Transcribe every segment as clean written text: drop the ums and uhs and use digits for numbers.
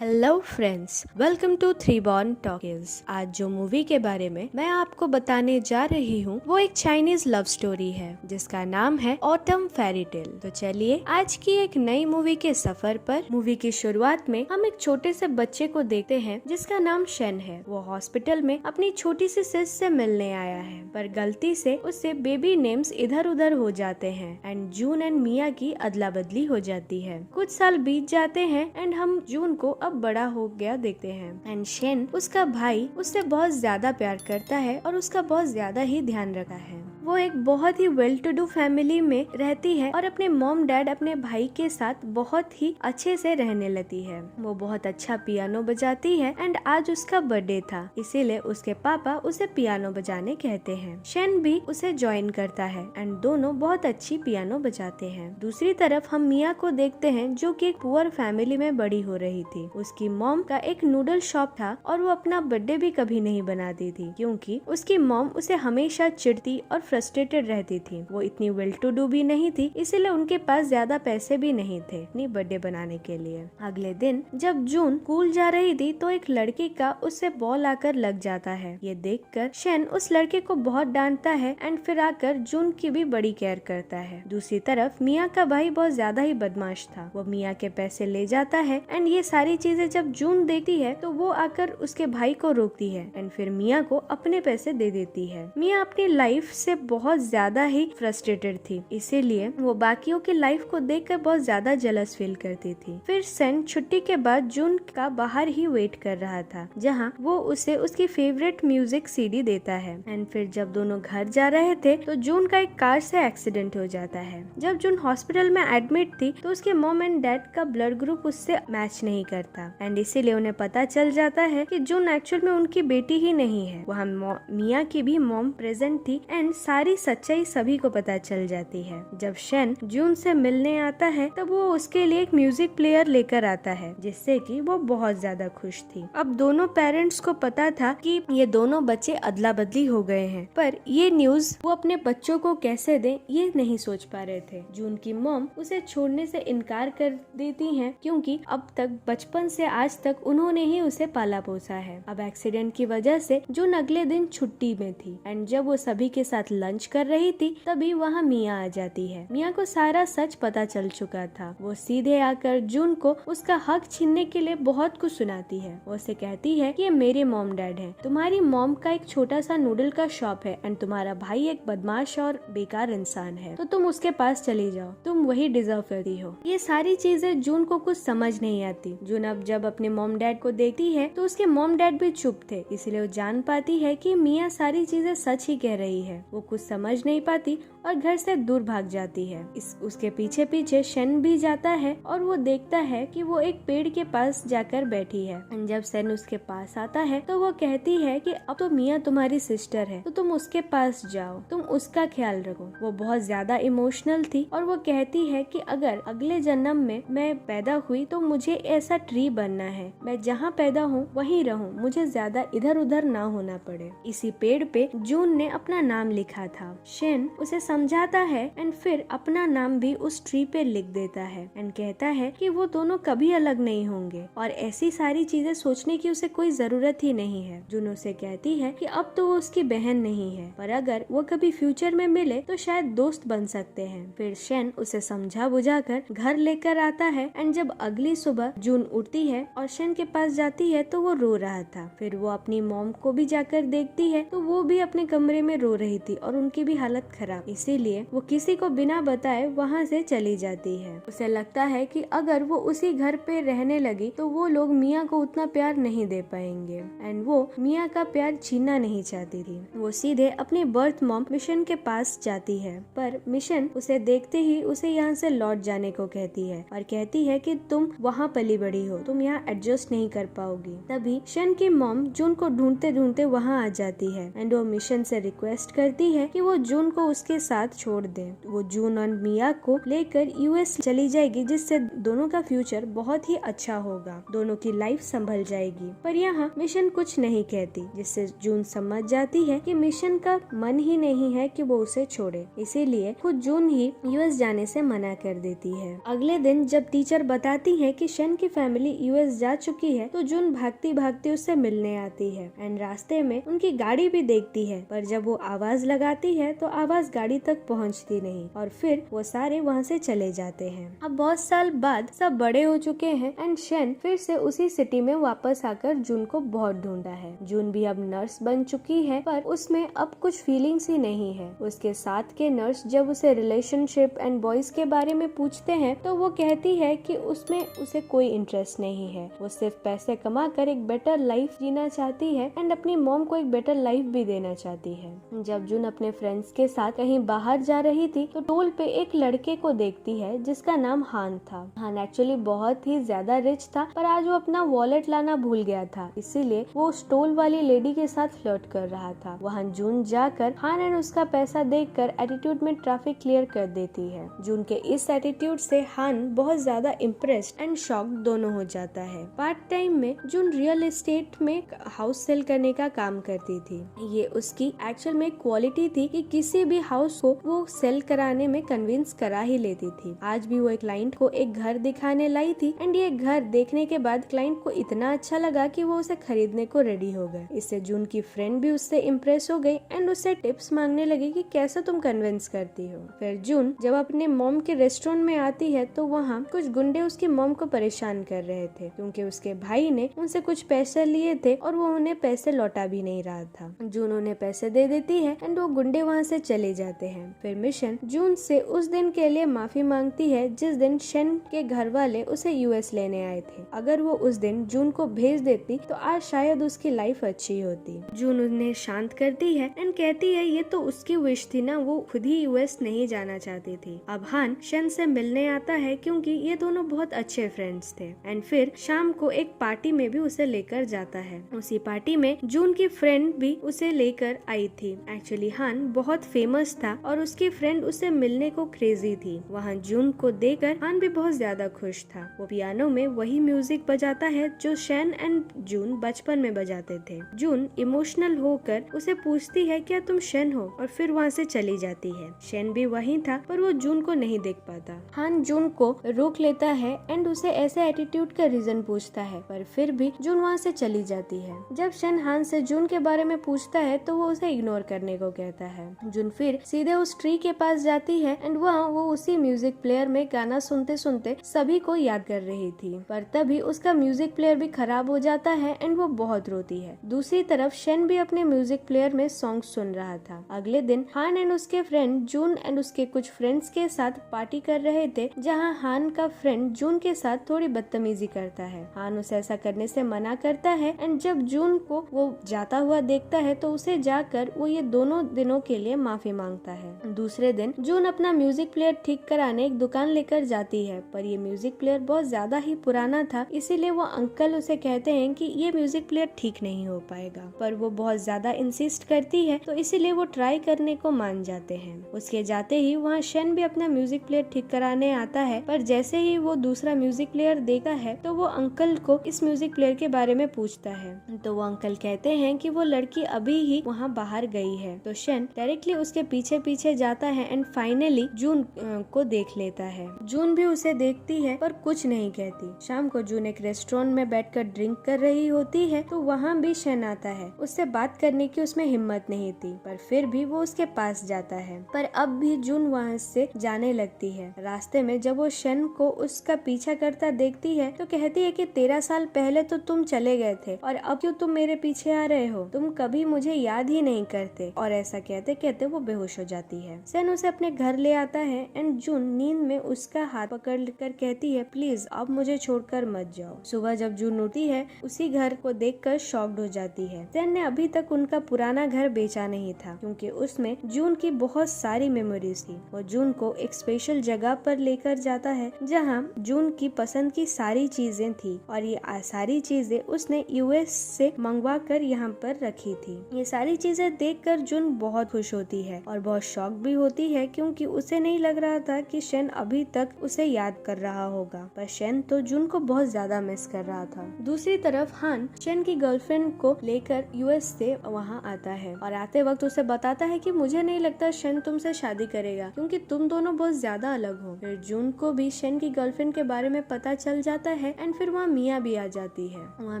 Hello friends, welcome to Three Born Talkies. आज जो movie के बारे में मैं आपको बताने जा रही हूँ वो एक चाइनीज लव स्टोरी है जिसका नाम है ऑटम फेरी टेल। तो चलिए आज की एक नई मूवी के सफर पर। मूवी की शुरुआत में हम एक छोटे से बच्चे को देखते हैं जिसका नाम शेन है। वो हॉस्पिटल में अपनी छोटी सी सिस से मिलने आया है, पर गलती से उससे बेबी नेम्स इधर उधर हो जाते हैं एंड जून एंड मिया की अदला बदली हो जाती है। कुछ साल बीत जाते हैं एंड हम जून को अब बड़ा हो गया देखते हैं एंड शेन, उसका भाई, उससे बहुत ज्यादा प्यार करता है और उसका बहुत ज्यादा ही ध्यान रखा है। वो एक बहुत ही वेल टू डू फैमिली में रहती है और अपने मॉम डैड अपने भाई के साथ बहुत ही अच्छे से रहने लगती है। वो बहुत अच्छा पियानो बजाती है एंड आज उसका बर्थडे था, इसीलिए उसके पापा उसे पियानो बजाने कहते हैं। शेन भी उसे ज्वाइन करता है एंड दोनों बहुत अच्छी पियानो बजाते हैं। दूसरी तरफ हम मिया को देखते हैं जो कि एक पुअर फैमिली में बड़ी हो रही थी। उसकी मॉम का एक नूडल शॉप था और वो अपना बर्थडे भी कभी नहीं बनाती थी क्योंकि उसकी मॉम उसे हमेशा चिढ़ती और फ्रस्ट्रेटेड रहती थी। वो इतनी वेल टू डू भी नहीं थी, इसीलिए उनके पास ज्यादा पैसे भी नहीं थे अपनी बर्थडे बनाने के लिए। अगले दिन जब जून स्कूल जा रही थी तो एक लड़की का उससे बॉल आकर लग जाता है। ये देखकर शेन उस लड़के को बहुत डांटता है एंड फिर आकर जून की भी बड़ी केयर करता है। दूसरी तरफ मिया का भाई बहुत ज्यादा ही बदमाश था। वो मिया के पैसे ले जाता है एंड ये सारी चीजें जब जून देखती है तो वो आकर उसके भाई को रोकती है एंड फिर मिया को अपने पैसे दे देती है। मिया अपनी लाइफ से बहुत ज्यादा ही फ्रस्ट्रेटेड थी, इसीलिए वो बाकियों की लाइफ को देखकर बहुत ज्यादा जेलस फील करती थी। फिर सेन छुट्टी के बाद जून का बाहर ही वेट कर रहा था जहाँ वो उसे उसकी फेवरेट म्यूजिक सीडी देता है एंड फिर जब दोनों घर जा रहे थे तो जून का एक कार से एक्सीडेंट हो जाता है। जब जून हॉस्पिटल में एडमिट थी तो उसके मॉम एंड डैड का ब्लड ग्रुप उससे मैच नहीं करता एंड इसीलिए उन्हें पता चल जाता है कि जून एक्चुअल में उनकी बेटी ही नहीं है। वहाँ मिया की भी मॉम प्रेजेंट थी एंड सारी सच्चाई सभी को पता चल जाती है। जब शेन जून से मिलने आता है तब वो उसके लिए एक म्यूजिक प्लेयर लेकर आता है जिससे कि वो बहुत ज्यादा खुश थी। अब दोनों पेरेंट्स को पता था कि ये दोनों बच्चे अदला बदली हो गए हैं, पर ये न्यूज वो अपने बच्चों को कैसे दें ये नहीं सोच पा रहे थे। जून की मॉम उसे छोड़ने से इनकार कर देती है क्योंकि अब तक बचपन से आज तक उन्होंने ही उसे पाला पोसा है। अब एक्सीडेंट की वजह से जून अगले दिन छुट्टी में थी एंड जब वो सभी के साथ लंच कर रही थी तभी वहाँ मिया आ जाती है। मिया को सारा सच पता चल चुका था। वो सीधे आकर जून को उसका हक छीनने के लिए बहुत कुछ सुनाती है। वो उसे कहती है कि ये मेरे मॉम डैड हैं, तुम्हारी मॉम का एक छोटा सा नूडल का शॉप है एंड तुम्हारा भाई एक बदमाश और बेकार इंसान है, तो तुम उसके पास चली जाओ, तुम वही डिजर्व करती हो। ये सारी चीजें जून को कुछ समझ नहीं आती। जून अब जब अपने मॉम डैड को देखती है तो उसके मॉम डैड भी चुप थे, इसलिए वो जान पाती है कि मिया सारी चीजें सच ही कह रही है। वो कुछ समझ नहीं पाती और घर से दूर भाग जाती है। उसके पीछे पीछे शेन भी जाता है और वो देखता है कि वो एक पेड़ के पास जाकर बैठी है। जब शेन उसके पास आता है तो वो कहती है कि अब तो मिया तुम्हारी सिस्टर है तो तुम उसके पास जाओ, तुम उसका ख्याल रखो। वो बहुत ज्यादा इमोशनल थी और वो कहती है कि अगर अगले जन्म में मैं पैदा हुई तो मुझे ऐसा ट्री बनना है, मैं जहाँ पैदा हूँ वहीं रहूँ, मुझे ज्यादा इधर उधर ना होना पड़े। इसी पेड़ पे जून ने अपना नाम लिखा था। शेन उसे समझाता है एंड फिर अपना नाम भी उस ट्री पे लिख देता है एंड कहता है कि वो दोनों कभी अलग नहीं होंगे और ऐसी सारी चीजें सोचने की उसे कोई जरूरत ही नहीं है। जून उसे कहती है कि अब तो वो उसकी बहन नहीं है, पर अगर वो कभी फ्यूचर में मिले तो शायद दोस्त बन सकते हैं। फिर शेन उसे समझा बुझा कर घर लेकर आता है एंड जब अगली सुबह जून उठती है और शेन के पास जाती है तो वो रो रहा था। फिर वो अपनी मॉम को भी जाकर देखती है तो वो भी अपने कमरे में रो रही थी और उनकी भी हालत खराब, इसीलिए वो किसी को बिना बताए वहाँ से चली जाती है। उसे लगता है कि अगर वो उसी घर पे रहने लगी तो वो लोग मिया को उतना प्यार नहीं दे पाएंगे एंड वो मिया का प्यार छीनना नहीं चाहती थी। वो सीधे अपनी बर्थ मॉम मिशन के पास जाती है, पर मिशन उसे देखते ही उसे यहाँ से लौट जाने को कहती है और कहती है कि तुम वहाँ पली बड़ी हो, तुम यहाँ एडजस्ट नहीं कर पाओगी। तभी शन की मॉम जून को ढूंढते ढूंढते वहाँ आ जाती है एंड वो मिशन से रिक्वेस्ट करती है कि वो जून को उसके साथ छोड़ दे। वो जून और मिया को लेकर यूएस चली जाएगी, जिससे दोनों का फ्यूचर बहुत ही अच्छा होगा, दोनों की लाइफ संभल जाएगी। पर यहाँ मिशन कुछ नहीं कहती, जिससे जून समझ जाती है कि मिशन का मन ही नहीं है कि वो उसे छोड़े, इसीलिए खुद जून ही यूएस जाने से मना कर देती है। अगले दिन जब टीचर बताती है कि शन की फैमिली यूएस जा चुकी है, तो जून भागती भागती उससे मिलने आती है एंड रास्ते में उनकी गाड़ी भी देखती है, पर जब वो आवाज लगाती है तो आवाज गाड़ी तक पहुंचती नहीं और फिर वो सारे वहाँ से चले जाते हैं। अब बहुत साल बाद सब बड़े हो चुके हैं एंड शन फिर से उसी सिटी में वापस आकर जून को बहुत ढूंढा है। जून भी अब नर्स बन चुकी है, पर उसमें अब कुछ फीलिंग्स ही नहीं है। उसके साथ के नर्स जब उसे रिलेशनशिप एंड बॉयज के बारे में पूछते हैं तो वो कहती है कि उसमें उसे कोई इंटरेस्ट नहीं है, वो सिर्फ पैसे कमा कर एक बेटर लाइफ जीना चाहती है एंड अपनी मॉम को एक बेटर लाइफ भी देना चाहती है। जब जून अपने फ्रेंड्स के साथ कहीं बाहर जा रही थी तो टोल पे एक लड़के को देखती है जिसका नाम हान था। हान एक्चुअली बहुत ही ज्यादा रिच था, पर आज वो अपना वॉलेट लाना भूल गया था, इसीलिए वो स्टोल वाली लेडी के साथ फ्लर्ट कर रहा था। वहाँ जून जाकर हान एंड उसका पैसा देखकर एटीट्यूड में ट्रैफिक क्लियर कर देती है। जून के इस एटीट्यूड से हान बहुत ज्यादा इम्प्रेस्ड एंड शॉक्ड दोनों हो जाता है। पार्ट टाइम में जून रियल एस्टेट में हाउस सेल करने का काम करती थी। ये उसकी एक्चुअल में क्वालिटी थी कि किसी भी हाउस को वो सेल कराने में कन्विंस करा ही लेती थी। आज भी वो एक क्लाइंट को एक घर दिखाने लाई थी एंड ये घर देखने के बाद क्लाइंट को इतना अच्छा लगा कि वो उसे खरीदने को रेडी हो गए। इससे जून की फ्रेंड भी उससे इम्प्रेस हो गई एंड उससे टिप्स मांगने लगी कि कैसे तुम कन्विंस करती हो। फिर जून जब अपने मॉम के रेस्टोरेंट में आती है तो वहाँ कुछ गुंडे उसकी मॉम को परेशान कर रहे थे, क्योंकि उसके भाई ने उनसे कुछ पैसे लिए थे और वो उन्हें पैसे लौटा भी नहीं रहा था। जून उन्हें पैसे दे देती है एंड वो गुंडे वहाँ से चले जाते हैं। फिर मिशन जून से उस दिन के लिए माफी मांगती है जिस दिन शन के घर वाले उसे यूएस लेने आए थे। अगर वो उस दिन जून को भेज देती तो आज शायद उसकी लाइफ अच्छी होती। जून उन्हें शांत करती है एंड कहती है ये तो उसकी विश थी ना, वो खुद ही यूएस नहीं जाना चाहती थी। अब हान शन से मिलने आता है क्योंकि ये दोनों बहुत अच्छे फ्रेंड्स थे एंड फिर शाम को एक पार्टी में भी उसे लेकर जाता है। उसी पार्टी में जून की फ्रेंड भी उसे लेकर आई थी। एक्चुअली हान बहुत फेमस था और उसकी फ्रेंड उसे मिलने को क्रेजी थी। वहाँ जून को देखकर हान भी बहुत ज्यादा खुश था। वो पियानो में वही म्यूजिक बजाता है जो शन एंड जून बचपन में बजाते थे। जून इमोशनल होकर उसे पूछती है क्या तुम शन हो, और फिर वहाँ से चली जाती है। शन भी वहीं था पर वो जून को नहीं देख पाता। हान जून को रोक लेता है एंड उसे ऐसे एटीट्यूड का रीजन पूछता है, पर फिर भी जून वहाँ से चली जाती है। जब शन हान से जून के बारे में पूछता है तो वो उसे इग्नोर करने को कहता है। जून फिर सीधे उस ट्री के पास जाती है एंड वहाँ वो उसी म्यूजिक प्लेयर में गाना सुनते सुनते सभी को याद कर रही थी, पर तभी उसका म्यूजिक प्लेयर भी खराब हो जाता है एंड वो बहुत रोती है। दूसरी तरफ शन भी अपने म्यूजिक प्लेयर में सॉन्ग सुन रहा था। अगले दिन हान एंड उसके फ्रेंड जून एंड उसके कुछ फ्रेंड्स के साथ पार्टी कर रहे थे, जहाँ हान का फ्रेंड जून के साथ थोड़ी बदतमीजी करता है। हान उसे ऐसा करने से मना करता है एंड जब जून को वो जाता हुआ देखता है तो उसे जाकर वो ये दोनों दिनों के लिए माफी मांगता है। दूसरे दिन जून अपना म्यूजिक प्लेयर ठीक कराने एक दुकान लेकर जाती है, पर ये म्यूजिक प्लेयर बहुत ज्यादा ही पुराना था, इसीलिए वो अंकल उसे कहते हैं कि ये म्यूजिक प्लेयर ठीक नहीं हो पाएगा, पर वो बहुत ज्यादा इंसिस्ट करती है तो इसीलिए वो ट्राई करने को मान जाते हैं। उसके जाते ही वहाँ शन भी अपना म्यूजिक प्लेयर ठीक कराने आता है, पर जैसे ही वो दूसरा म्यूजिक प्लेयर देखता है तो वो अंकल को इस म्यूजिक प्लेयर के बारे में पूछता है। तो वो अंकल कहते हैं कि वो लड़की अभी ही वहाँ बाहर गई है। तो शन डायरेक्टली उसके पीछे पीछे जाता है एंड फाइनली जून को देख लेता है। जून भी उसे देखती है पर कुछ नहीं कहती। शाम को जून एक रेस्टोरेंट में बैठकर ड्रिंक कर रही होती है तो वहाँ भी शन आता है। उससे बात करने की उसमें हिम्मत नहीं थी, पर फिर भी वो उसके पास जाता है, पर अब भी जून वहाँ से जाने लगती है। रास्ते में जब वो शन को उसका पीछा करता देखती है तो कहती है कि 13 साल पहले तो तुम चले गए थे और अब क्यों तुम मेरे पीछे आ रहे हो, तुम कभी मुझे याद ही नहीं करते। और ऐसा कहते कहते वो बेहोश हो जाती है। शन उसे अपने घर ले आता है एंड जून नींद में उसका हाथ पकड़ कर कहती है प्लीज अब मुझे छोड़कर मत जाओ। सुबह जब जून उठती है उसी घर को देखकर शॉक्ड हो जाती है। शन ने अभी तक उनका पुराना घर बेचा नहीं था क्योंकि उसमें जून की बहुत सारी मेमोरीज थी। वो जून को एक स्पेशल जगह पर लेकर जाता है जहाँ जून की पसंद की सारी चीजें थी और ये सारी चीजें उसने यूएस से मंगवा कर यहाँ पर रखी थी। ये सारी चीजें देखकर जून बहुत खुश होती है और बहुत बहुत शॉक भी होती है क्योंकि उसे नहीं लग रहा था कि शेन अभी तक उसे याद कर रहा होगा, पर शेन तो जून को बहुत ज्यादा मिस कर रहा था। दूसरी तरफ हान शेन की गर्लफ्रेंड को लेकर यूएस से वहाँ आता है और आते वक्त उसे बताता है कि मुझे नहीं लगता शेन तुमसे शादी करेगा क्योंकि तुम दोनों बहुत ज्यादा अलग हो। फिर जून को भी शेन की गर्लफ्रेंड के बारे में पता चल जाता है एंड फिर वहाँ मिया भी आ जाती है। वहाँ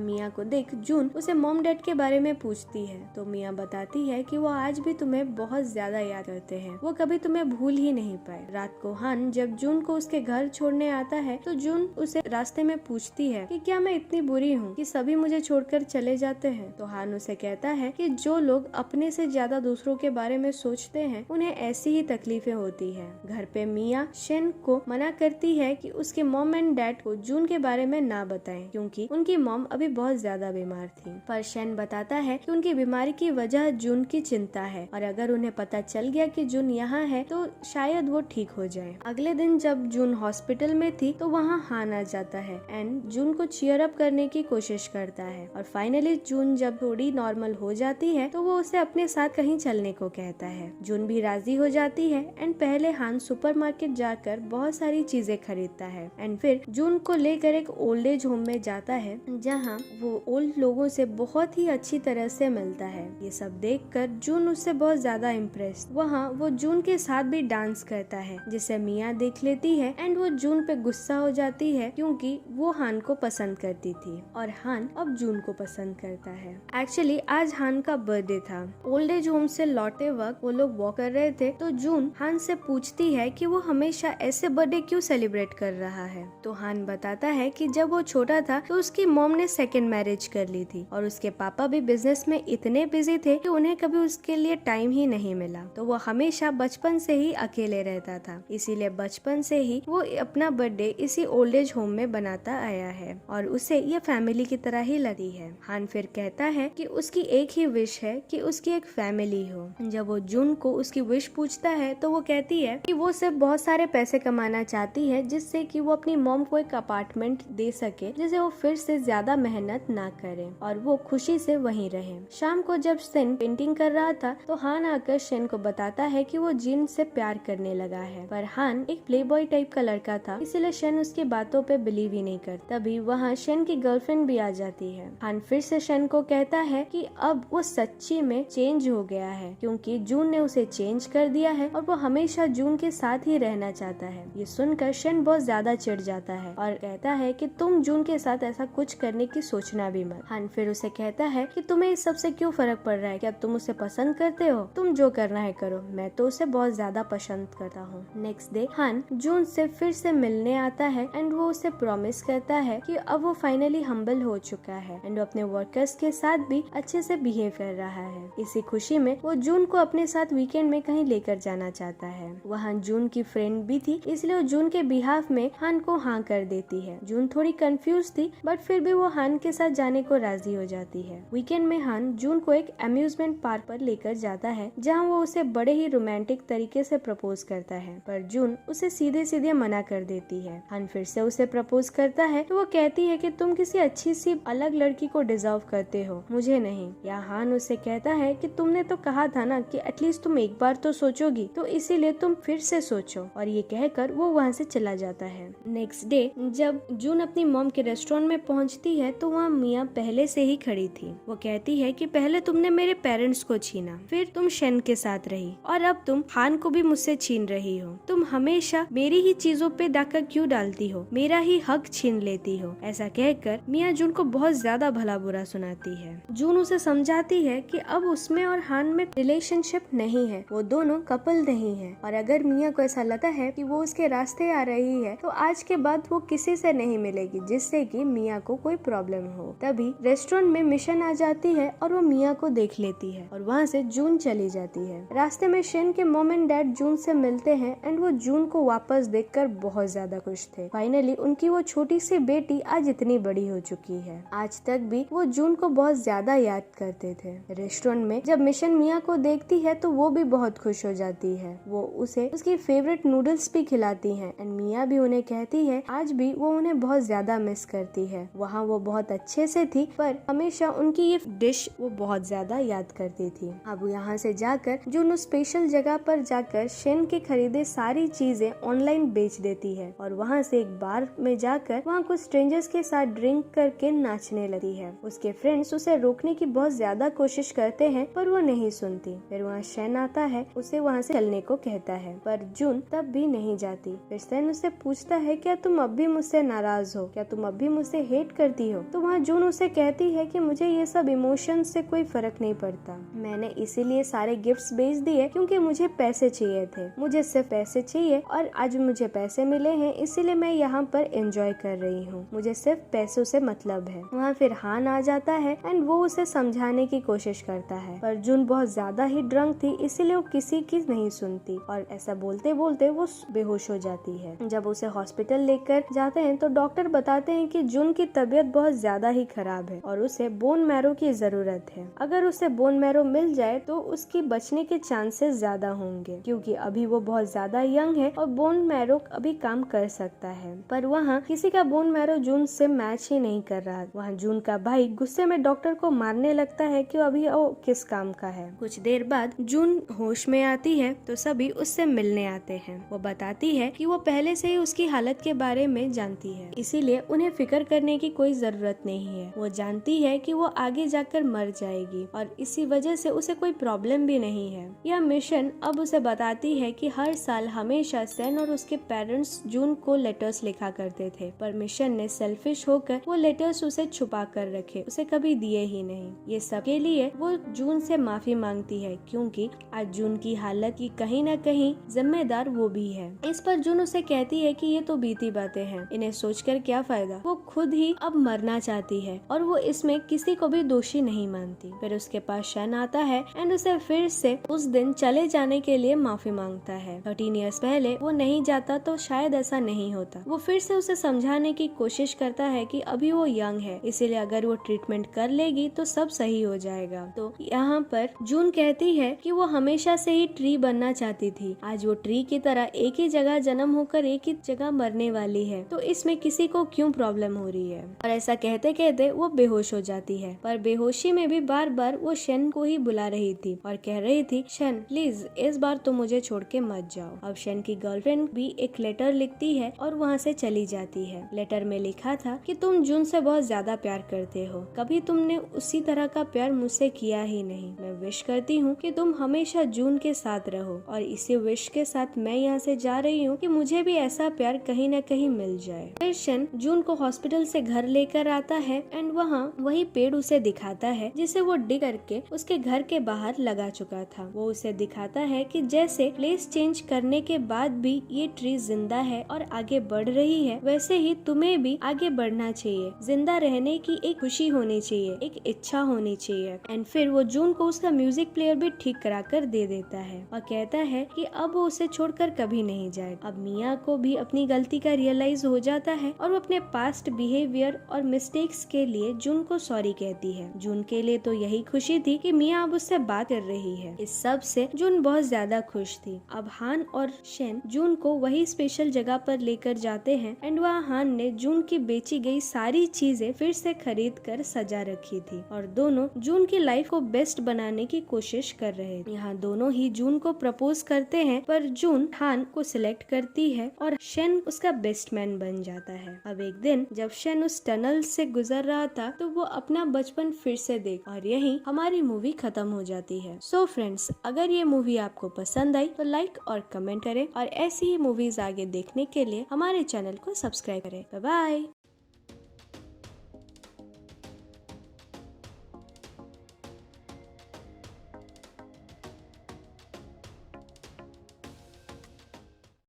मिया को देख जून उसे मॉम डैड के बारे में पूछती है तो मिया बताती है कि वो आज भी तुम्हें बहुत ज्यादा याद करते हैं, वो कभी तुम्हें भूल ही नहीं पाए। रात को हान जब जून को उसके घर छोड़ने आता है तो जून उसे रास्ते में पूछती है कि क्या मैं इतनी बुरी हूँ कि सभी मुझे छोड़कर चले जाते हैं। तो हान उसे कहता है कि जो लोग अपने से ज्यादा दूसरों के बारे में सोचते हैं उन्हें ऐसी ही तकलीफें होती है। घर पे मिया शेन को मना करती है कि उसके मॉम एंड डैड को जून के बारे में ना बताएं क्योंकि उनकी मॉम अभी बहुत ज्यादा बीमार थी। पर शेन बताता है कि उनकी बीमारी की वजह जून की चिंता है और अगर उन्हें पता चल गया कि जून यहाँ है तो शायद वो ठीक हो जाए। अगले दिन जब जून हॉस्पिटल में थी तो वहाँ हान आ जाता है एंड जून को चीयर अप करने की कोशिश करता है और फाइनली जून जब थोड़ी नॉर्मल हो जाती है तो वो उसे अपने साथ कहीं चलने को कहता है। जून भी राजी हो जाती है एंड पहले हान सुपरमार्केट जाकर बहुत सारी चीजें खरीदता है एंड फिर जून को लेकर एक ओल्ड एज होम में जाता है जहाँ वो ओल्ड लोगों से बहुत ही अच्छी तरह से मिलता है। ये सब देखकर जून उससे बहुत ज्यादा इम्प्रेस। वहाँ वो जून के साथ भी डांस करता है जिसे मिया देख लेती है एंड वो जून पे गुस्सा हो जाती है क्योंकि वो हान को पसंद करती थी और हान अब जून को पसंद करता है। एक्चुअली आज हान का बर्थडे था। ओल्ड एज होम से लौटे वक्त वो लोग वॉक कर रहे थे तो जून हान से पूछती है कि वो हमेशा ऐसे बर्थडे क्यों सेलिब्रेट कर रहा है। तो हान बताता है कि जब वो छोटा था तो उसकी मॉम ने सेकेंड मैरिज कर ली थी और उसके पापा भी बिजनेस में इतने बिजी थे कि उन्हें कभी उसके लिए टाइम ही नहीं मिला। तो वो हमेशा बचपन से ही अकेले रहता था, इसीलिए बचपन से ही वो अपना बर्थडे इसी ओल्ड एज होम में बनाता आया है और उसे ये फैमिली की तरह ही लगी है। हान फिर कहता है कि उसकी एक ही विश है कि उसकी एक फैमिली हो। जब वो जून को उसकी विश पूछता है तो वो कहती है कि वो सिर्फ बहुत सारे पैसे कमाना चाहती है जिससे कि वो अपनी मॉम को एक अपार्टमेंट दे सके जिसे वो फिर से ज्यादा मेहनत ना करे और वो खुशी से वहीं रहे। शाम को जब शेन पेंटिंग कर रहा था तो हान आकर शेन को बताता है कि वो जिन से प्यार करने लगा है, पर हान एक प्लेबॉय टाइप का लड़का था इसलिए शेन उसकी बातों पे बिलीव ही नहीं करता। तभी वहाँ शेन की गर्लफ्रेंड भी आ जाती है। हान फिर से शेन को कहता है कि अब वो सच्ची में चेंज हो गया है क्योंकि जून ने उसे चेंज कर दिया है और वो हमेशा जून के साथ ही रहना चाहता है। ये सुनकर शेन बहुत ज्यादा चिढ़ जाता है और कहता है कि तुम जून के साथ ऐसा कुछ करने की सोचना भी मत। हान फिर उसे कहता है कि तुम्हें इस सबसे क्यों फर्क पड़ रहा है, क्या तुम उसे पसंद करते हो, तुम जो करना है करो, मैं तो उसे बहुत ज्यादा पसंद करता हूँ। नेक्स्ट डे हान जून से फिर से मिलने आता है एंड वो उसे प्रॉमिस करता है कि अब वो फाइनली हम्बल हो चुका है एंड वो अपने वर्कर्स के साथ भी अच्छे से बिहेव कर रहा है। इसी खुशी में वो जून को अपने साथ वीकेंड में कहीं लेकर जाना चाहता है। वहाँ जून की फ्रेंड भी थी इसलिए वो जून के बिहाफ में हान को हाँ कर देती है। जून थोड़ी कंफ्यूज थी बट फिर भी वो हान के साथ जाने को राजी हो जाती है। वीकेंड में हान जून को एक अम्यूजमेंट पार्क पर लेकर जाता है जहाँ वो उसे बड़े ही रोमांटिक तरीके से प्रपोज करता है, पर जून उसे सीधे सीधे मना कर देती है। हान फिर से उसे प्रपोज करता है तो वो कहती है कि तुम किसी अच्छी सी अलग लड़की को डिजर्व करते हो, मुझे नहीं। या हान उसे कहता है कि तुमने तो कहा था ना कि एटलीस्ट तुम एक बार तो सोचोगी, तो इसीलिए तुम फिर से सोचो, और ये कहकर वो वहाँ से चला जाता है। नेक्स्ट डे जब जून अपनी मॉम के रेस्टोरेंट में पहुँचती है तो वहाँ मिया पहले से ही खड़ी थी। वो कहती है कि पहले तुमने मेरे पेरेंट्स को छीना, फिर तुम शेन के साथ रही और अब तुम हान को भी मुझसे छीन रही हो। तुम हमेशा मेरी ही चीजों पे डाका क्यों डालती हो, मेरा ही हक छीन लेती हो। ऐसा कहकर मिया जून को बहुत ज्यादा भला बुरा सुनाती है। जून उसे समझाती है कि अब उसमें और हान में रिलेशनशिप नहीं है, वो दोनों कपल नहीं है, और अगर मिया को ऐसा लगता है कि वो उसके रास्ते आ रही है तो आज के बाद वो किसी से नहीं मिलेगी जिससे कि मिया को कोई प्रॉब्लम हो। तभी रेस्टोरेंट में मिशन आ जाती है और वो मिया को देख लेती है और वहाँ से जून चली जाती है। रास्ते में शेन के मॉम एंड डैड जून से मिलते हैं एंड वो जून को वापस देखकर बहुत ज्यादा खुश थे। फाइनली उनकी वो छोटी सी बेटी आज इतनी बड़ी हो चुकी है। आज तक भी वो जून को बहुत ज्यादा याद करते थे। रेस्टोरेंट में जब मिशन मिया को देखती है तो वो भी बहुत खुश हो जाती है। वो उसे उसकी फेवरेट नूडल्स भी खिलाती है एंड मिया भी उन्हें कहती है आज भी वो उन्हें बहुत ज्यादा मिस करती है। वहाँ वो बहुत अच्छे से थी पर हमेशा उनकी ये डिश वो बहुत ज्यादा याद करती थी। अब यहाँ से जाकर जून उस स्पेशल जगह पर जाकर शेन के खरीदे सारी चीजें ऑनलाइन बेच देती है और वहाँ से एक बार में जाकर वहाँ कुछ स्ट्रेंजर्स के साथ ड्रिंक करके नाचने लगती है। उसके फ्रेंड्स उसे रोकने की बहुत ज्यादा कोशिश करते हैं पर वो नहीं सुनती। फिर वहाँ शेन आता है, उसे वहाँ से चलने को कहता है पर जून तब भी नहीं जाती। फिर शेन उससे पूछता है क्या तुम अब भी मुझसे नाराज हो, क्या तुम अब भी मुझसे हेट करती हो? तो वहाँ जून उसे कहती है कि मुझे ये सब इमोशन से कोई फर्क नहीं पड़ता, मैंने इसीलिए सारे गिफ्ट्स बेच दिए क्योंकि मुझे पैसे चाहिए थे, मुझे सिर्फ पैसे चाहिए और आज मुझे पैसे मिले हैं इसीलिए मैं यहाँ पर एंजॉय कर रही हूँ, मुझे सिर्फ पैसों से मतलब है। वहाँ फिर हान आ जाता है एंड वो उसे समझाने की कोशिश करता है पर जून बहुत ज्यादा ही ड्रंक थी इसीलिए वो किसी की नहीं सुनती और ऐसा बोलते बोलते वो बेहोश हो जाती है। जब उसे हॉस्पिटल लेकर जाते हैं तो डॉक्टर बताते हैं कि जून की तबीयत बहुत ज्यादा ही खराब है और उसे बोन मैरो की जरूरत है। अगर उसे बोन मैरो मिल जाए तो उसकी बचने के चांसेस ज्यादा होंगे क्योंकि अभी वो बहुत ज्यादा यंग है और बोन मैरो अभी काम कर सकता है। पर वहाँ किसी का बोन मैरो जून से मैच ही नहीं कर रहा। वहाँ जून का भाई गुस्से में डॉक्टर को मारने लगता है कि अभी वो किस काम का है। कुछ देर बाद जून होश में आती है तो सभी उससे मिलने आते हैं। वो बताती है कि वो पहले से ही उसकी हालत के बारे में जानती है इसीलिए उन्हें फिक्र करने की कोई जरूरत नहीं है। वो जानती है कि वो आगे जाकर मर जाएगी और इसी वजह से उसे कोई प्रॉब्लम भी नहीं है। यह मिशन अब उसे बताती है कि हर साल हमेशा सेन और उसके पेरेंट्स जून को लेटर्स लिखा करते थे पर मिशन ने सेल्फिश होकर वो लेटर्स उसे छुपा कर रखे, उसे कभी दिए ही नहीं। ये सब के लिए वो जून से माफी मांगती है क्योंकि आज जून की हालत की कहीं न कहीं जिम्मेदार वो भी है। इस पर जून उसे कहती है कि ये तो बीती बातें हैं, इन्हें सोचकर क्या फायदा। वो खुद ही अब मरना चाहती है और वो इसमें किसी को भी दोषी नहीं मानती। फिर उसके पास शन आता है एंड उसे फिर से उस दिन चले जाने के लिए माफी मांगता है। 13 इयर्स पहले वो नहीं जाता तो शायद ऐसा नहीं होता। वो फिर से उसे समझाने की कोशिश करता है कि अभी वो यंग है इसीलिए अगर वो ट्रीटमेंट कर लेगी तो सब सही हो जाएगा। तो यहाँ पर जून कहती है कि वो हमेशा से ही ट्री बनना चाहती थी, आज वो ट्री की तरह एक ही जगह जन्म होकर एक ही जगह मरने वाली है तो इसमें किसी को क्यों प्रॉब्लम हो रही है। और ऐसा कहते कहते वो बेहोश हो जाती है पर बेहोशी में भी बार बार वो शन को ही बुला रही थी और कह रही थी शन प्लीज इस बार तो मुझे छोड़ के मत जाओ। अब शन की गर्लफ्रेंड भी एक लेटर लिखती है और वहाँ से चली जाती है। लेटर में लिखा था कि तुम जून से बहुत ज्यादा प्यार करते हो, कभी तुमने उसी तरह का प्यार मुझसे किया ही नहीं। मैं विश करती हूँ कि तुम हमेशा जून के साथ रहो और इसी विश के साथ मैं यहाँ से जा रही हूँ कि मुझे भी ऐसा प्यार कहीं न कहीं मिल जाए। फिर शन जून को हॉस्पिटल से घर लेकर आता है एंड वहाँ वही पेड़ उसे दिखाता है जिसे वो डिग करके उसके घर के बाहर लगा चुका था। वो उसे दिखाता है कि जैसे प्लेस चेंज करने के बाद भी ये ट्री जिंदा है और आगे बढ़ रही है वैसे ही तुम्हें भी आगे बढ़ना चाहिए, जिंदा रहने की एक खुशी होनी चाहिए, एक इच्छा होनी चाहिए। एंड फिर वो जून को उसका म्यूजिक प्लेयर भी ठीक करा कर दे देता है और कहता है कि अब वो उसे छोड़कर कभी नहीं जाएगा। अब मिया को भी अपनी गलती का रियलाइज हो जाता है और वो अपने पास्ट बिहेवियर और मिस्टेक्स के लिए जून को सॉरी कहती है। जून के लिए तो यही खुशी थी कि मिया अब उससे बात कर रही है। इस सब से जून बहुत ज्यादा खुश थी। अब हान और शेन जून को वही स्पेशल जगह पर लेकर जाते हैं एंड वहाँ हान ने जून की बेची गई सारी चीजें फिर से खरीद कर सजा रखी थी और दोनों जून की लाइफ को बेस्ट बनाने की कोशिश कर रहे थे। यहाँ दोनों ही जून को प्रपोज करते हैं पर जून हान को सिलेक्ट करती है और शेन उसका बेस्ट मैन बन जाता है। अब एक दिन जब शेन उस टनल से गुजर रहा था तो वो अपना बचपन फिर से देख और यही हमारी मूवी खत्म हो जाती है। सो फ्रेंड्स, अगर ये मूवी आपको पसंद आई तो लाइक और कमेंट करें और ऐसी ही मूवीज आगे देखने के लिए हमारे चैनल को सब्सक्राइब करें। Bye bye.